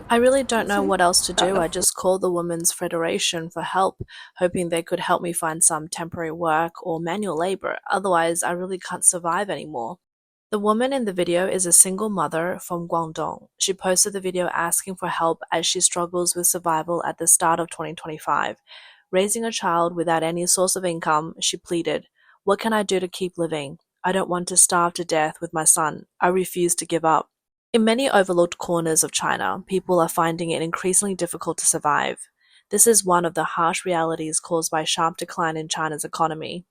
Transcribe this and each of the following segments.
I really don't know what else to do. I just called the Women's Federation for help, hoping they could help me find some temporary work or manual labor. Otherwise, I really can't survive anymore. The woman in the video is a single mother from Guangdong. She posted the video asking for help as she struggles with survival at the start of 2025. Raising a child without any source of income, she pleaded, "What can I do to keep living? I don't want to starve to death with my son. I refuse to give up." In many overlooked corners of China, people are finding it increasingly difficult to survive. This is one of the harsh realities caused by sharp decline in China's economy.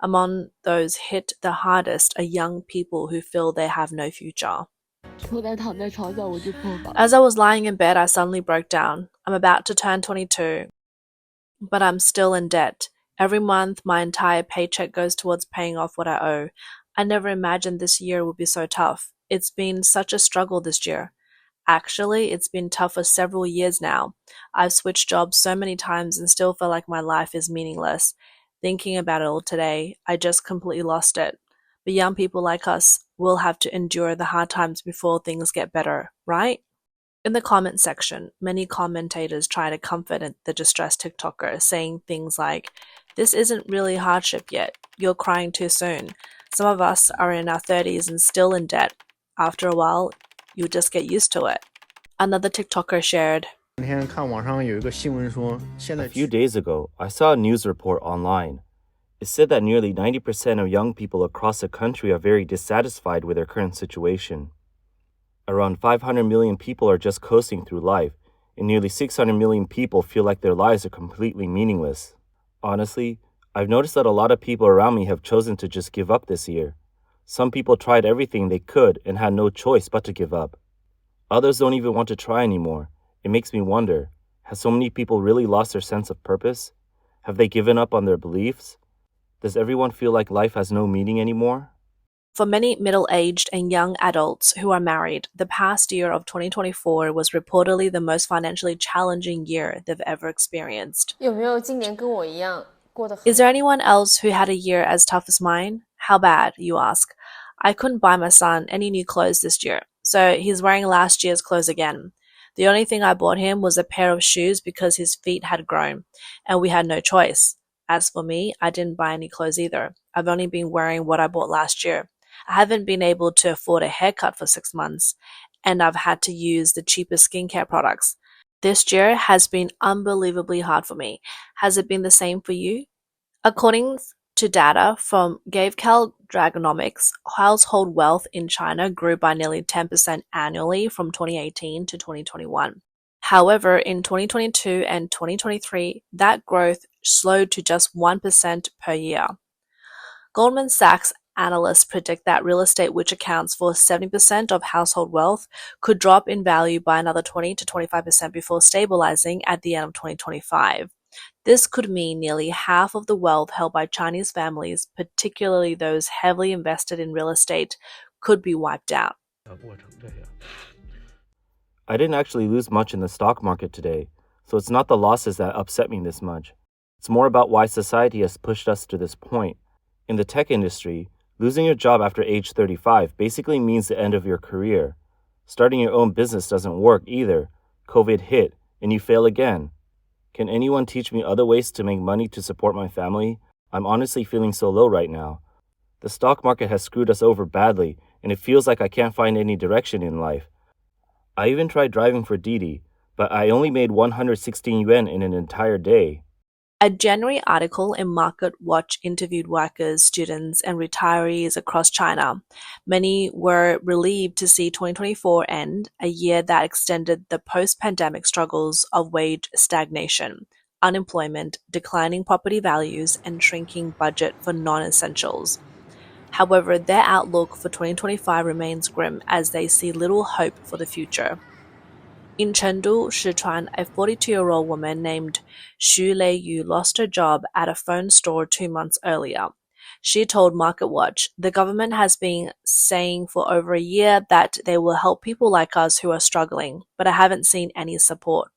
Among those hit the hardest are young people who feel they have no future. 就在躺在床上我就疯了。As I was lying in bed, I suddenly broke down. I'm about to turn 22, but I'm still in debt. Every month, my entire paycheck goes towards paying off what I owe. I never imagined this year would be so tough. It's been such a struggle this year. Actually, it's been tough for several years now. I've switched jobs so many times and still feel like my life is meaningless. Thinking about it all today, I just completely lost it. But young people like us will have to endure the hard times before things get better, right? In the comment section, many commentators try to comfort the distressed TikToker, saying things like, "This isn't really hardship yet. You're crying too soon. Some of us are in our 30s and still in debt. After a while, you'll just get used to it." Another TikToker shared, A few days ago, I saw a news report online. It said that nearly 90% of young people across the country are very dissatisfied with their current situation. Around 500 million people are just coasting through life, and nearly 600 million people feel like their lives are completely meaningless. Honestly, I've noticed that a lot of people around me have chosen to just give up this year. Some people tried everything they could and had no choice but to give up. Others don't even want to try anymore. It makes me wonder, have so many people really lost their sense of purpose? Have they given up on their beliefs? Does everyone feel like life has no meaning anymore? for many middle-aged and young adults who are married, the past year of 2024 was reportedly the most financially challenging year they've ever experienced. 有没有今年跟我一样过得很 Is there anyone else who had a year as tough as mine? How bad, you ask. I couldn't buy my son any new clothes this year, so he's wearing last year's clothes again. The only thing I bought him was a pair of shoes because his feet had grown, and we had no choice. As for me, I didn't buy any clothes either. I've only been wearing what I bought last year. I haven't been able to afford a haircut for 6 months, and I've had to use the cheapest skincare products. This year has been unbelievably hard for me. Has it been the same for you? According to data from Gavecal Dragonomics, household wealth in China grew by nearly 10% annually from 2018 to 2021. However, in 2022 and 2023, that growth slowed to just 1% per year. Goldman Sachs analysts predict that real estate, which accounts for 70% of household wealth, could drop in value by another 20 to 25% before stabilizing at the end of 2025. This could mean nearly half of the wealth held by Chinese families, particularly those heavily invested in real estate, could be wiped out. I didn't actually lose much in the stock market today, so it's not the losses that upset me this much. It's more about why society has pushed us to this point. In the tech industry, losing your job after age 35 basically means the end of your career. Starting your own business doesn't work either. COVID hit, and you fail again. Can anyone teach me other ways to make money to support my family? I'm honestly feeling so low right now. The stock market has screwed us over badly, and it feels like I can't find any direction in life. I even tried driving for Didi, but I only made 116 yuan in an entire day. A January article in MarketWatch interviewed workers, students, and retirees across China. Many were relieved to see 2024 end, a year that extended the post-pandemic struggles of wage stagnation, unemployment, declining property values, and shrinking budget for non-essentials. However, their outlook for 2025 remains grim as they see little hope for the future. In Chengdu, Sichuan, a 42-year-old woman named Xu Leiyu lost her job at a phone store 2 months earlier. She told MarketWatch, "The government has been saying for over a year that they will help people like us who are struggling, but I haven't seen any support."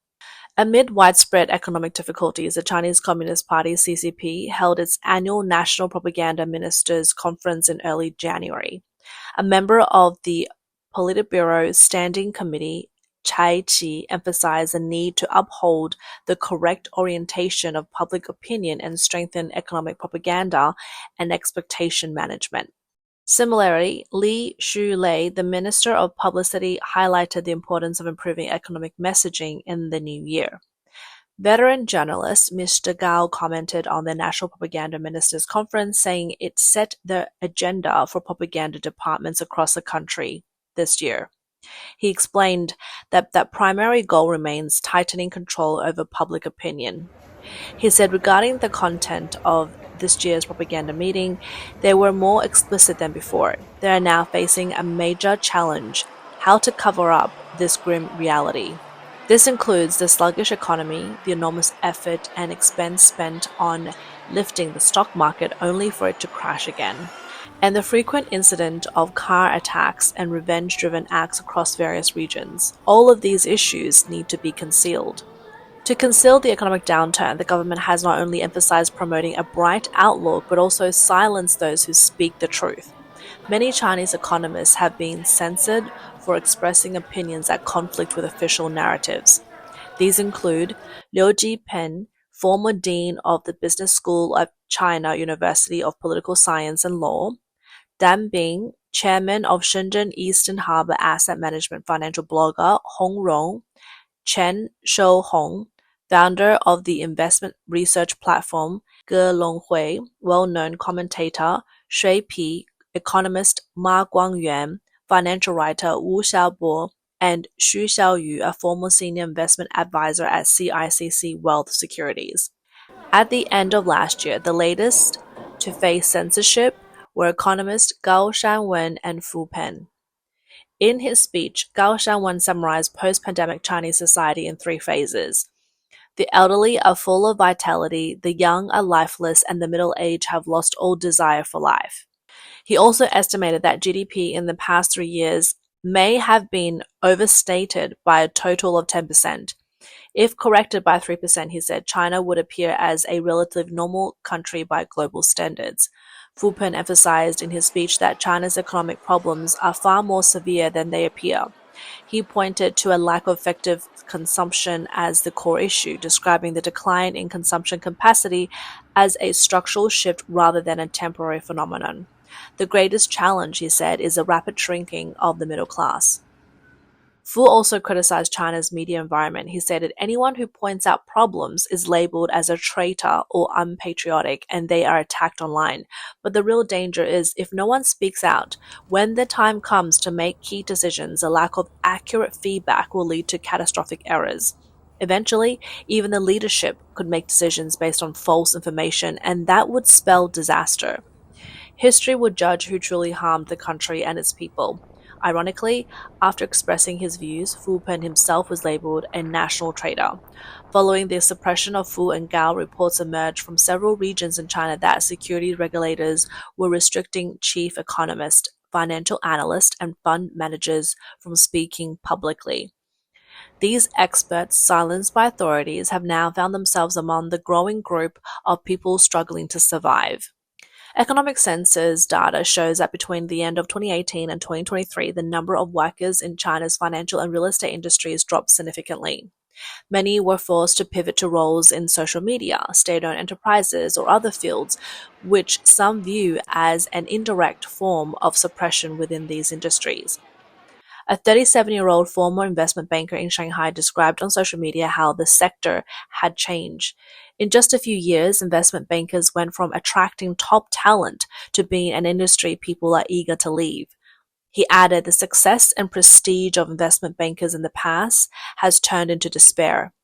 Amid widespread economic difficulties, the Chinese Communist Party (CCP) held its annual National Propaganda Ministers' Conference in early January. A member of the Politburo Standing Committee Chai Chi emphasized the need to uphold the correct orientation of public opinion and strengthen economic propaganda and expectation management. Similarly, Li Shulei, the Minister of Publicity, highlighted the importance of improving economic messaging in the new year. Veteran journalist Mr. Gao commented on the National Propaganda Ministers' Conference, saying it set the agenda for propaganda departments across the country this year. He explained that that primary goal remains tightening control over public opinion. He said regarding the content of this year's propaganda meeting, they were more explicit than before. They are now facing a major challenge: how to cover up this grim reality. This includes the sluggish economy, the enormous effort and expense spent on lifting the stock market only for it to crash again, and the frequent incident of car attacks and revenge-driven acts across various regions. All of these issues need to be concealed. To conceal the economic downturn, the government has not only emphasized promoting a bright outlook, but also silenced those who speak the truth. Many Chinese economists have been censored for expressing opinions that conflict with official narratives. These include Liu Jipen, former dean of the Business School of China University of Political Science and Law; Dan Bing, chairman of Shenzhen Eastern Harbor Asset Management financial blogger Hong Rong; Chen Shouhong, founder of the investment research platform Ge Longhui; well-known commentator Shui Pi, economist Ma Guangyuan, financial writer Wu Xiaobo, and Xu Xiaoyu, a former senior investment advisor at CICC Wealth Securities. At the end of last year, the latest to face censorship were economists Gao Shanwen and Fu Pen. In his speech, Gao Shanwen summarized post-pandemic Chinese society in three phases. The elderly are full of vitality, the young are lifeless, and the middle-aged have lost all desire for life. He also estimated that GDP in the past 3 years may have been overstated by a total of 10%. If corrected by 3%, he said, China would appear as a relatively normal country by global standards. Fu Pen emphasized in his speech that China's economic problems are far more severe than they appear. He pointed to a lack of effective consumption as the core issue, describing the decline in consumption capacity as a structural shift rather than a temporary phenomenon. The greatest challenge, he said, is the rapid shrinking of the middle class. Fu also criticized China's media environment. He said that anyone who points out problems is labeled as a traitor or unpatriotic, and they are attacked online. But the real danger is if no one speaks out, when the time comes to make key decisions, a lack of accurate feedback will lead to catastrophic errors. Eventually, even the leadership could make decisions based on false information, and that would spell disaster. History would judge who truly harmed the country and its people. Ironically, after expressing his views, Fu Pen himself was labeled a national traitor. Following the suppression of Fu and Gao, reports emerged from several regions in China that securities regulators were restricting chief economists, financial analysts, and fund managers from speaking publicly. These experts, silenced by authorities, have now found themselves among the growing group of people struggling to survive. Economic Census data shows that between the end of 2018 and 2023, the number of workers in China's financial and real estate industries dropped significantly. Many were forced to pivot to roles in social media, state-owned enterprises, or other fields, which some view as an indirect form of suppression within these industries. A 37-year-old former investment banker in Shanghai described on social media how the sector had changed. In just a few years, investment bankers went from attracting top talent to being an industry people are eager to leave. He added the success and prestige of investment bankers in the past has turned into despair.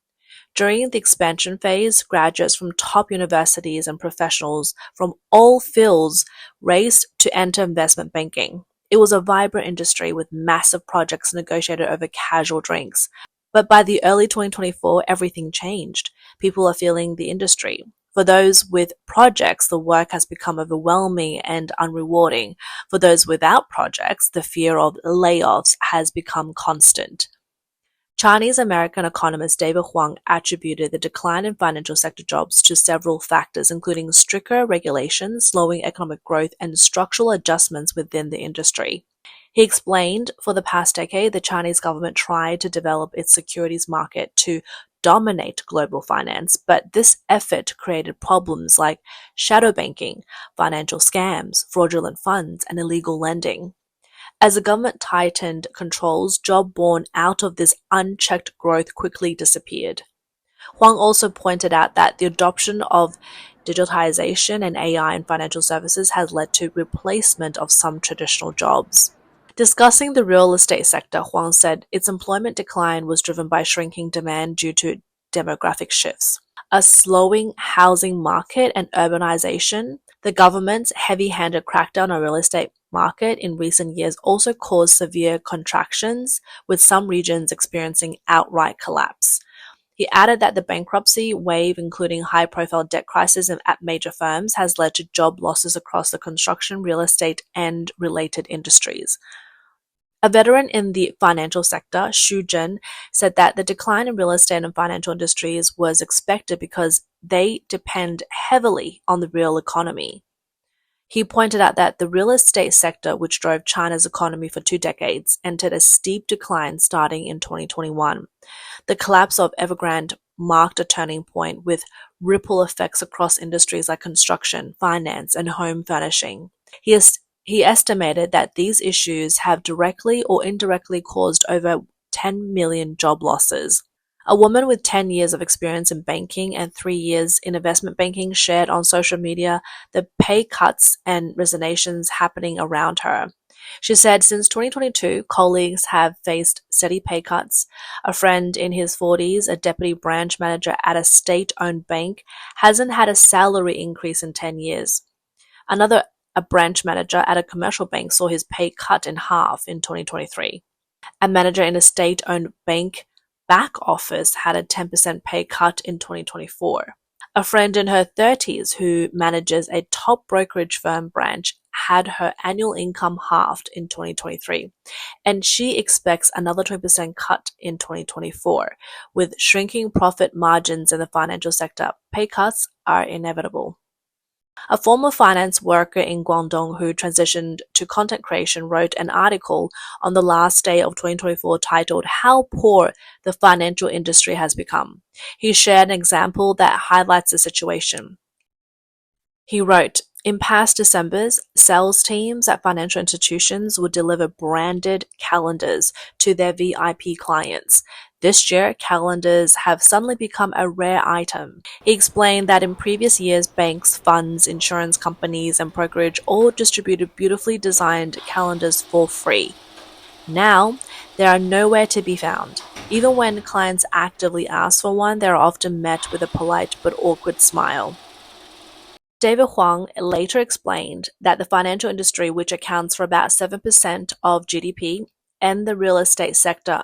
During the expansion phase, graduates from top universities and professionals from all fields raced to enter investment banking. It was a vibrant industry with massive projects negotiated over casual drinks. But by the early 2024, everything changed. People are feeling the industry. For those with projects, the work has become overwhelming and unrewarding. For those without projects, the fear of layoffs has become constant. Chinese-American economist David Huang attributed the decline in financial sector jobs to several factors, including stricter regulations, slowing economic growth, and structural adjustments within the industry. He explained for the past decade, the Chinese government tried to develop its securities market to dominate global finance, but this effort created problems like shadow banking, financial scams, fraudulent funds, and illegal lending. As the government tightened controls, jobs born out of this unchecked growth quickly disappeared. Huang also pointed out that the adoption of digitization and AI in financial services has led to replacement of some traditional jobs. Discussing the real estate sector, Huang said its employment decline was driven by shrinking demand due to demographic shifts, a slowing housing market, and urbanization. The government's heavy-handed crackdown on real estate market in recent years also caused severe contractions, with some regions experiencing outright collapse. He added that the bankruptcy wave, including high-profile debt crises at major firms, has led to job losses across the construction, real estate, and related industries. A veteran in the financial sector, Xu Zhen, said that the decline in real estate and financial industries was expected because they depend heavily on the real economy. He pointed out that the real estate sector, which drove China's economy for 2 decades, entered a steep decline starting in 2021. The collapse of Evergrande marked a turning point with ripple effects across industries like construction, finance, and home furnishing. He estimated that these issues have directly or indirectly caused over 10 million job losses. A woman with 10 years of experience in banking and 3 years in investment banking shared on social media the pay cuts and resignations happening around her. She said since 2022, colleagues have faced steady pay cuts. A friend in his 40s, a deputy branch manager at a state-owned bank, hasn't had a salary increase in 10 years. Another, a branch manager at a commercial bank, saw his pay cut in half in 2023. A manager in a state-owned bank back office had a 10% pay cut in 2024. A friend in her 30s who manages a top brokerage firm branch had her annual income halved in 2023, and she expects another 20% cut in 2024. With shrinking profit margins in the financial sector, pay cuts are inevitable. A former finance worker in Guangdong who transitioned to content creation wrote an article on the last day of 2024 titled "How Poor the Financial Industry Has Become." He shared an example that highlights the situation. He wrote, in past Decembers, sales teams at financial institutions would deliver branded calendars to their VIP clients. This year, calendars have suddenly become a rare item. He explained that in previous years, banks, funds, insurance companies, and brokerage all distributed beautifully designed calendars for free. Now, they are nowhere to be found. Even when clients actively ask for one, they are often met with a polite but awkward smile. David Huang later explained that the financial industry, which accounts for about 7% of GDP, and the real estate sector,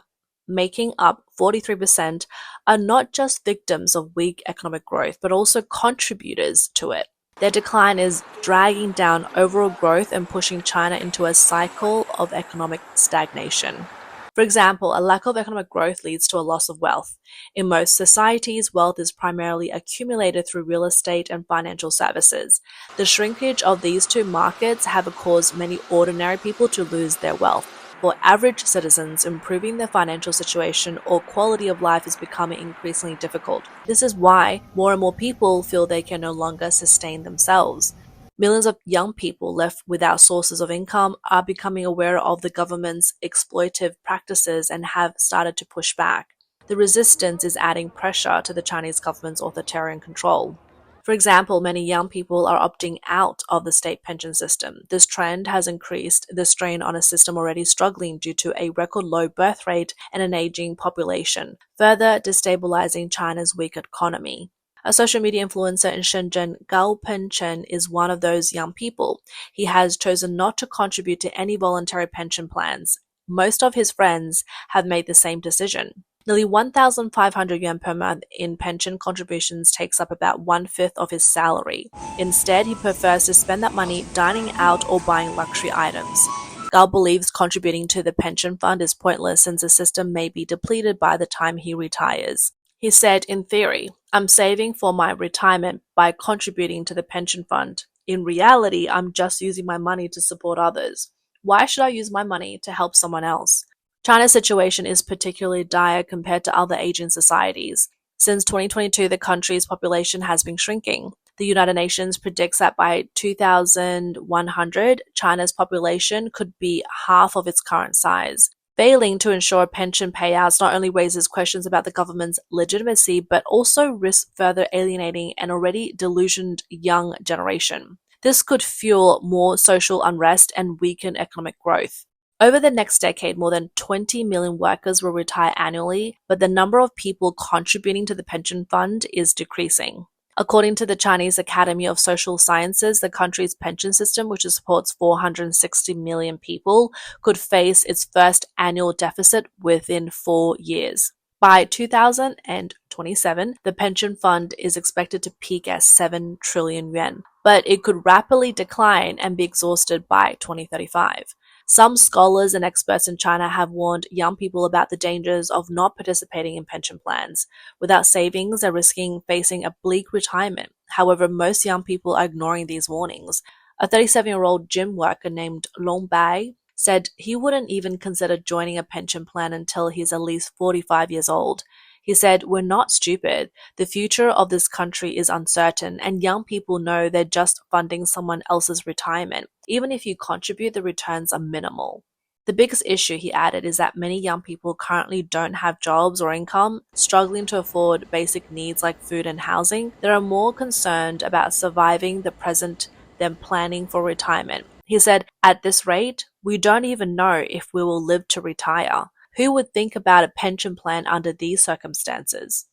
making up 43%, are not just victims of weak economic growth, but also contributors to it. Their decline is dragging down overall growth and pushing China into a cycle of economic stagnation. For example, a lack of economic growth leads to a loss of wealth. In most societies, wealth is primarily accumulated through real estate and financial services. The shrinkage of these two markets have caused many ordinary people to lose their wealth. For average citizens, improving their financial situation or quality of life is becoming increasingly difficult. This is why more and more people feel they can no longer sustain themselves. Millions of young people left without sources of income are becoming aware of the government's exploitive practices and have started to push back. The resistance is adding pressure to the Chinese government's authoritarian control. For example, many young people are opting out of the state pension system. This trend has increased the strain on a system already struggling due to a record low birth rate and an aging population, further destabilizing China's weak economy. A social media influencer in Shenzhen, Gao Penchen, is one of those young people. He has chosen not to contribute to any voluntary pension plans. Most of his friends have made the same decision. Nearly 1,500 yuan per month in pension contributions takes up about one-fifth of his salary. Instead, he prefers to spend that money dining out or buying luxury items. Gao believes contributing to the pension fund is pointless since the system may be depleted by the time he retires. He said, in theory, I'm saving for my retirement by contributing to the pension fund. In reality, I'm just using my money to support others. Why should I use my money to help someone else? China's situation is particularly dire compared to other Asian societies. Since 2022, the country's population has been shrinking. The United Nations predicts that by 2100, China's population could be half of its current size. Failing to ensure pension payouts not only raises questions about the government's legitimacy, but also risks further alienating an already delusioned young generation. This could fuel more social unrest and weaken economic growth. Over the next decade, more than 20 million workers will retire annually, but the number of people contributing to the pension fund is decreasing. According to the Chinese Academy of Social Sciences, the country's pension system, which supports 460 million people, could face its first annual deficit within 4 years. By 2027, the pension fund is expected to peak at 7 trillion yuan, but it could rapidly decline and be exhausted by 2035. Some scholars and experts in China have warned young people about the dangers of not participating in pension plans. Without savings, they're risking facing a bleak retirement. However, most young people are ignoring these warnings. A 37-year-old gym worker named Long Bai said he wouldn't even consider joining a pension plan until he's at least 45 years old. He said, "We're not stupid. The future of this country is uncertain, and young people know they're just funding someone else's retirement. Even if you contribute, the returns are minimal." The biggest issue, he added, is that many young people currently don't have jobs or income, struggling to afford basic needs like food and housing. They are more concerned about surviving the present than planning for retirement. He said, "At this rate, we don't even know if we will live to retire. Who would think about a pension plan under these circumstances?"